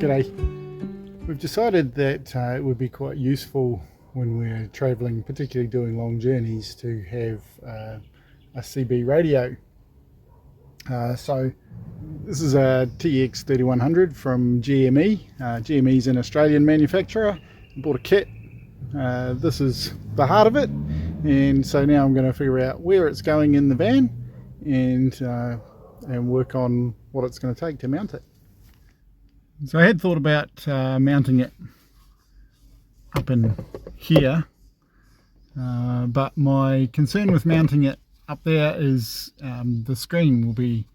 G'day. We've decided that it would be quite useful when we're travelling, particularly doing long journeys, to have a CB radio. So this is a TX3100 from GME. GME is an Australian manufacturer. Bought a kit. This is the heart of it, and so now I'm going to figure out where it's going in the van and work on what it's going to take to mount it. So I had thought about mounting it up in here, but my concern with mounting it up there is the screen will be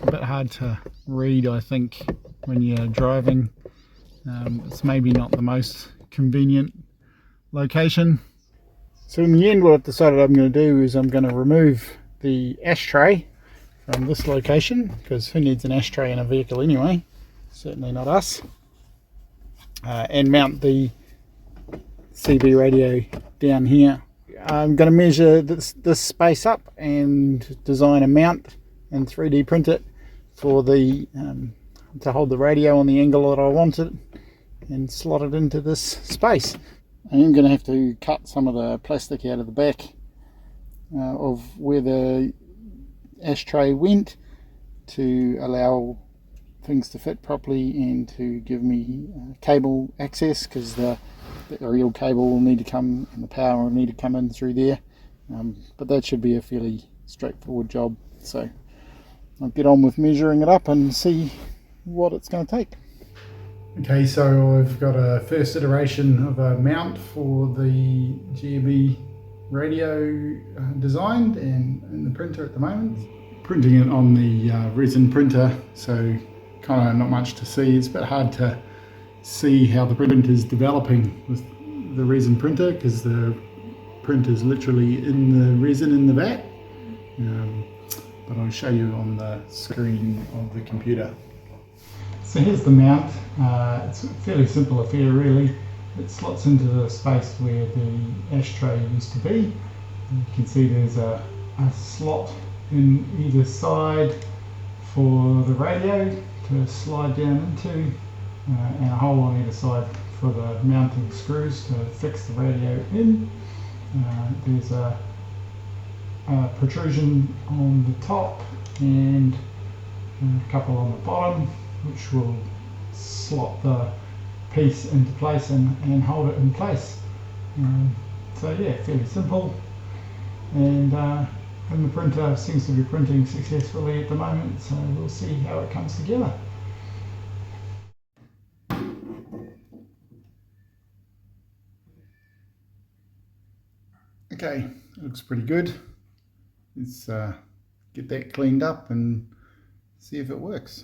a bit hard to read, I think, when you're driving. It's maybe not the most convenient location. So in the end, what I've decided I'm going to do is I'm going to remove the ashtray from this location, because who needs an ashtray in a vehicle anyway? Certainly not us. And mount the CB radio down here. I'm going to measure this space up and design a mount and 3D print it for the to hold the radio on the angle that I want it and slot it into this space. I am going to have to cut some of the plastic out of the back of where the ashtray went to allow things to fit properly and to give me cable access, because the aerial cable will need to come and the power will need to come in through there, but that should be a fairly straightforward job. So I'll get on with measuring it up and see what it's going to take. Okay, so I've got a first iteration of a mount for the GME radio designed and in the printer at the moment. Printing it on the resin printer, so kind of not much to see. It's a bit hard to see how the print is developing with the resin printer, because the print is literally in the resin in the vat, but I'll show you on the screen of the computer. So here's the mount. It's a fairly simple affair really. It slots into the space where the ashtray used to be. You can see there's a slot in either side for the radio to slide down into, and a hole on either side for the mounting screws to fix the radio in. There's a protrusion on the top and a couple on the bottom, which will slot the piece into place and hold it in place. So yeah, fairly simple, and the printer seems to be printing successfully at the moment, so we'll see how it comes together. Okay, it looks pretty good. Let's get that cleaned up and see if it works.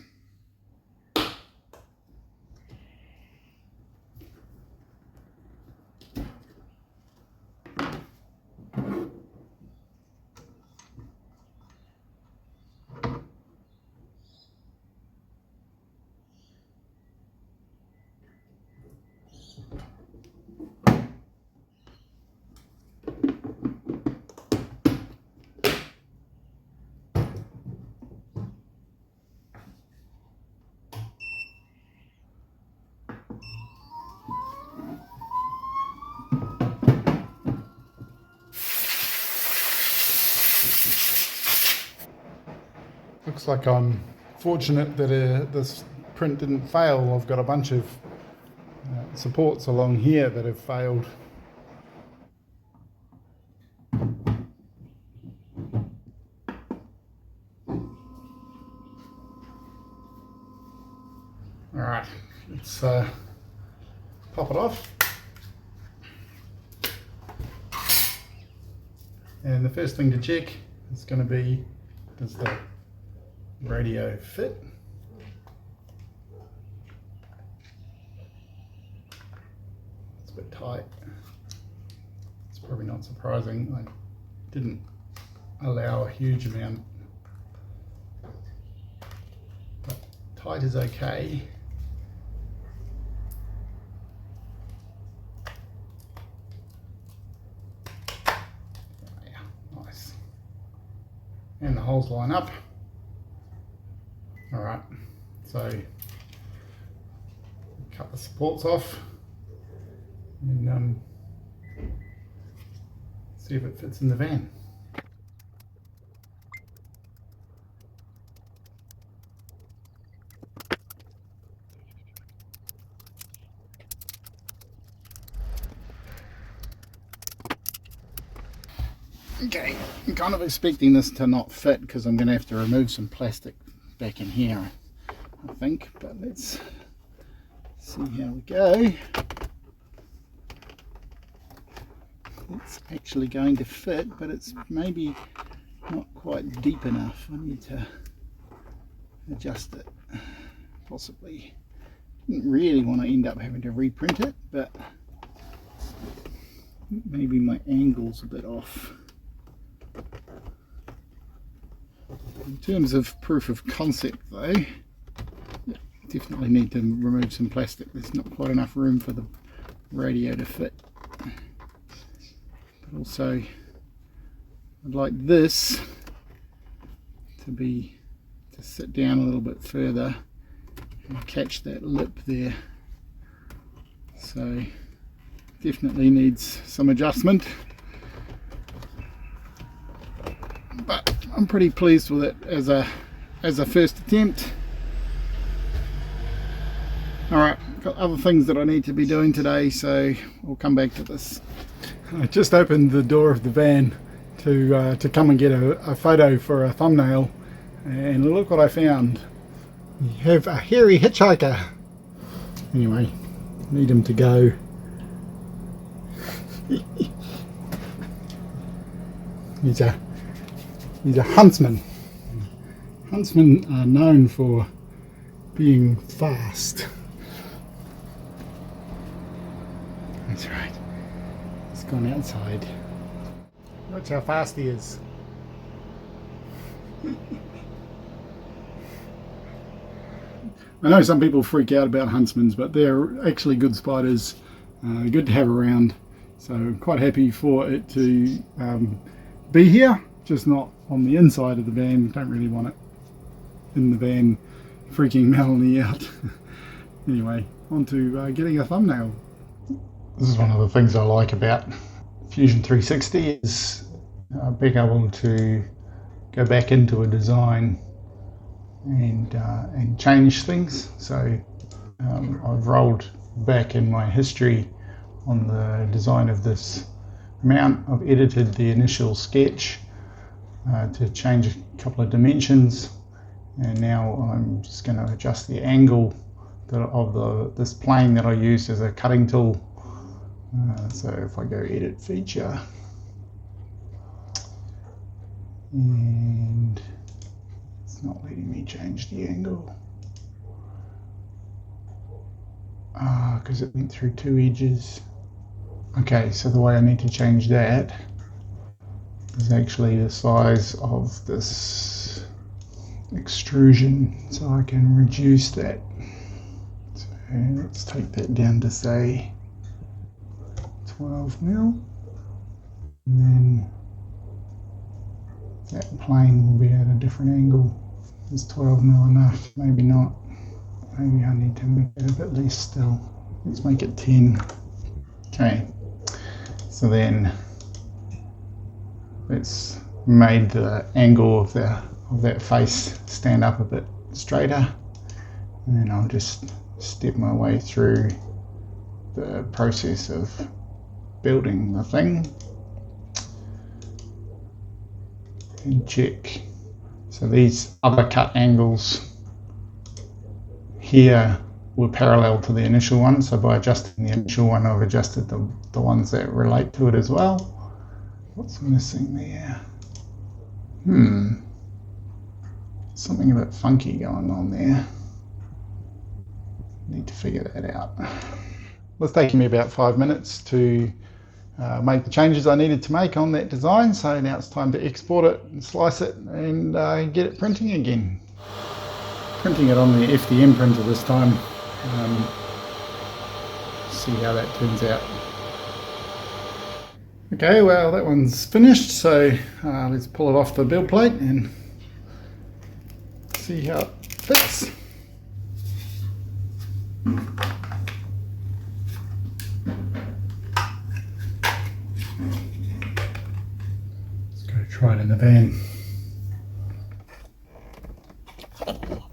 Looks like I'm fortunate that this print didn't fail. I've got a bunch of supports along here that have failed. Alright, let's pop it off. And the first thing to check is going to be, does the radio fit? It's a bit tight. It's probably not surprising. I didn't allow a huge amount, but tight is okay. Yeah, nice. And the holes line up. Alright, so cut the supports off and see if it fits in the van. Okay, I'm kind of expecting this to not fit because I'm going to have to remove some plastic back in here, I think, but let's see how we go. It's actually going to fit, but it's maybe not quite deep enough. I need to adjust it, possibly. Didn't really want to end up having to reprint it, but maybe my angle's a bit off. In terms of proof of concept though, definitely need to remove some plastic. There's not quite enough room for the radio to fit. But also I'd like this to sit down a little bit further and catch that lip there. So definitely needs some adjustment. But I'm pretty pleased with it as a first attempt. Alright, got other things that I need to be doing today, so we'll come back to this. I just opened the door of the van to come and get a photo for a thumbnail, and look what I found. We have a hairy hitchhiker. Anyway, need him to go. He's a huntsman. Huntsmen are known for being fast. That's right. He's gone outside. Watch how fast he is. I know some people freak out about huntsmen, but they're actually good spiders, good to have around. So I'm quite happy for it to be here, just not on the inside of the van. Don't really want it in the van freaking Melanie out. Anyway, on to getting a thumbnail. This is one of the things I like about Fusion 360 is being able to go back into a design and change things. So I've rolled back in my history on the design of this mount. I've edited the initial sketch to change a couple of dimensions, and now I'm just going to adjust the angle of this plane that I used as a cutting tool. So if I go edit feature, and it's not letting me change the angle because it went through two edges. Okay, so the way I need to change that is actually the size of this extrusion, so I can reduce that. So let's take that down to say 12 mil, and then that plane will be at a different angle. Is 12 mil enough? Maybe not. Maybe I need to make it a bit less still. Let's make it 10. Okay, so then let's made the angle of that face stand up a bit straighter, and then I'll just step my way through the process of building the thing and check. So these other cut angles here were parallel to the initial one, so by adjusting the initial one I've adjusted the ones that relate to it as well. What's missing there? Something a bit funky going on there. Need to figure that out. It's taken me about 5 minutes to make the changes I needed to make on that design, so now it's time to export it and slice it and get it printing again. Printing it on the FDM printer this time. See how that turns out. Okay, well that one's finished, so let's pull it off the build plate and see how it fits. Try it in the van.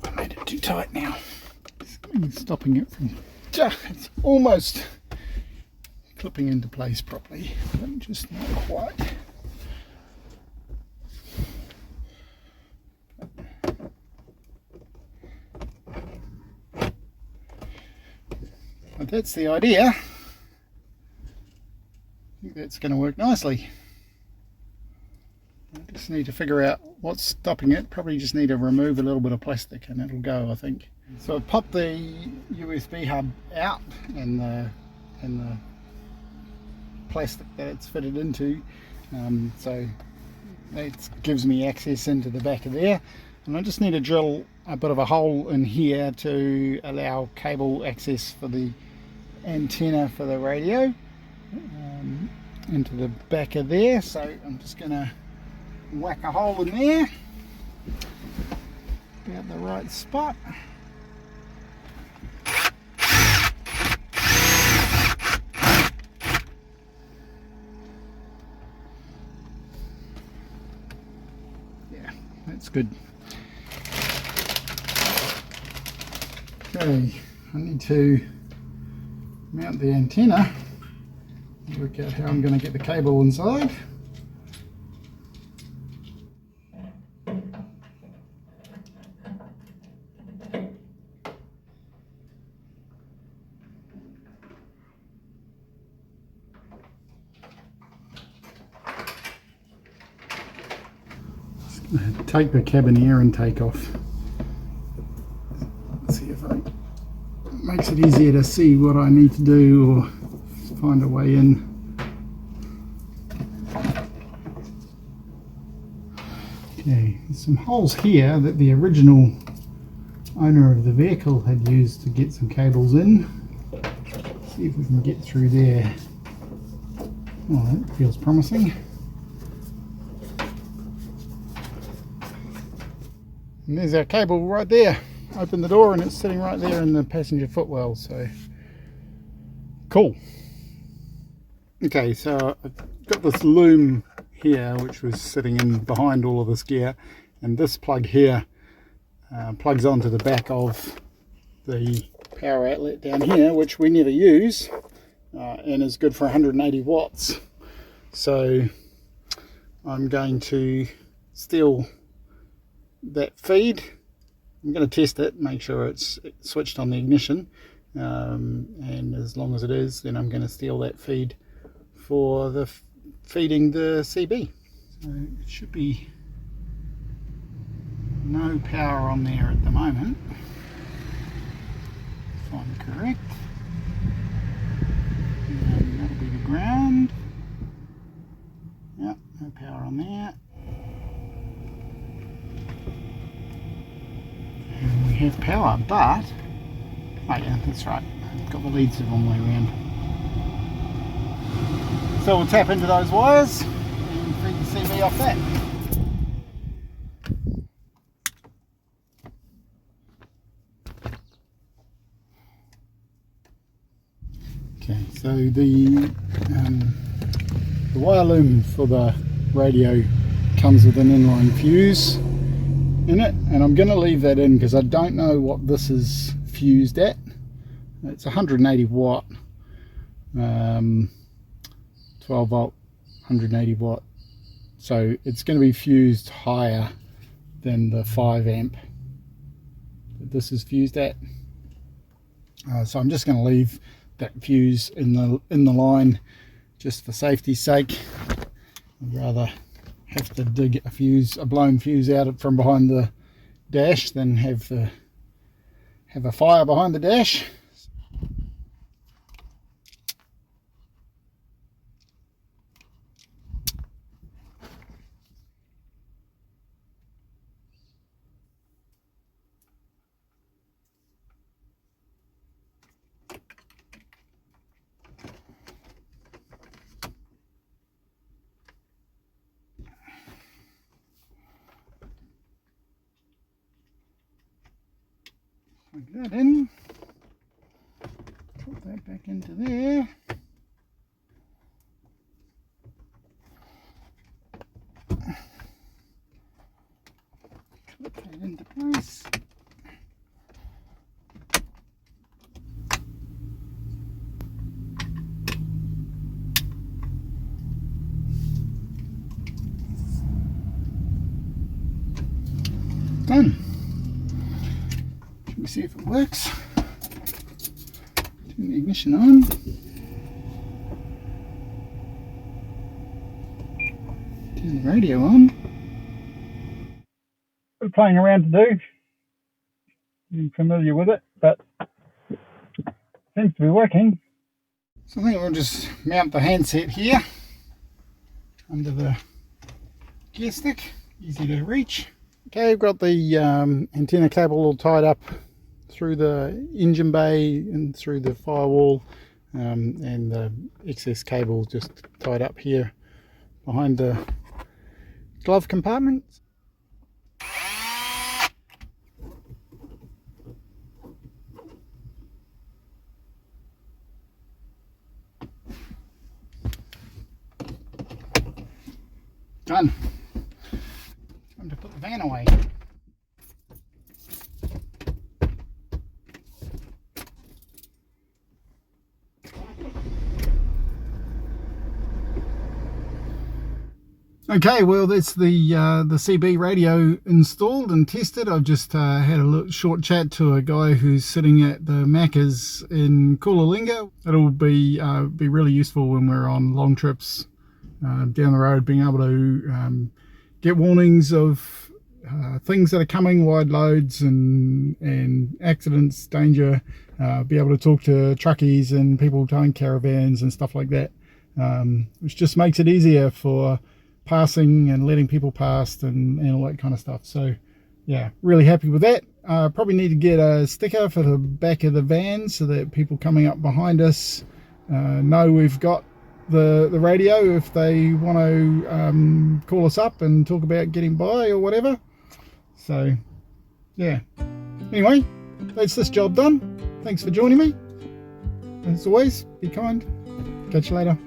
I made it too tight now. It's stopping it from... It's almost clipping into place properly, but just not quite. But that's the idea. I think that's going to work nicely. I just need to figure out what's stopping it. Probably just need to remove a little bit of plastic and it'll go, I think. So I've popped the USB hub out and the plastic that it's fitted into, so that gives me access into the back of there, and I just need to drill a bit of a hole in here to allow cable access for the antenna for the radio into the back of there. So I'm just going to whack a hole in there, about the right spot. Yeah, that's good. Okay, I need to mount the antenna, work out how I'm going to get the cable inside. Take the cabin air intake off. Let's see if it makes it easier to see what I need to do or find a way in. Okay, there's some holes here that the original owner of the vehicle had used to get some cables in. Let's see if we can get through there. Oh, that feels promising. And there's our cable right there. Open the door and it's sitting right there in the passenger footwell, so cool. Okay, so I've got this loom here which was sitting in behind all of this gear, and this plug here plugs onto the back of the power outlet down here, which we never use, and is good for 180 watts. So I'm going to steal that feed. I'm going to test it, make sure it's switched on the ignition, and as long as it is, then I'm going to steal that feed for the feeding the CB. So it should be no power on there at the moment, if I'm correct, and that'll be the ground. Yep, no power on there. And we have power, but oh yeah, that's right, I've got the leads the wrong way around. So we'll tap into those wires and feed the CB off that. Okay, so the wire loom for the radio comes with an inline fuse in it, and I'm going to leave that in because I don't know what this is fused at. It's 180 watt, 12 volt, 180 watt, so it's going to be fused higher than the 5 amp that this is fused at. So I'm just going to leave that fuse in the line just for safety's sake. I'd rather have to dig a blown fuse out from behind the dash than have a fire behind the dash. Plug that in, put that back into there. done. Let me see if it works. Turn the ignition on. Turn the radio on. Bit of playing around to do. I'm familiar with it, but it seems to be working. So I think we'll just mount the handset here under the gear stick, easy to reach. Okay, I've got the antenna cable all tied up through the engine bay and through the firewall, and the excess cable just tied up here behind the glove compartment. Done. Time to put the van away. Okay, well that's the CB radio installed and tested. I've just had a short chat to a guy who's sitting at the Macca's in Coolalinga. It'll be really useful when we're on long trips down the road, being able to get warnings of things that are coming, wide loads and accidents, danger, be able to talk to truckies and people towing caravans and stuff like that, which just makes it easier for passing and letting people pass and all that kind of stuff. So yeah, really happy with that. Probably need to get a sticker for the back of the van so that people coming up behind us know we've got the radio if they want to call us up and talk about getting by or whatever. So yeah, anyway, that's this job done. Thanks for joining me. As always, be kind. Catch you later.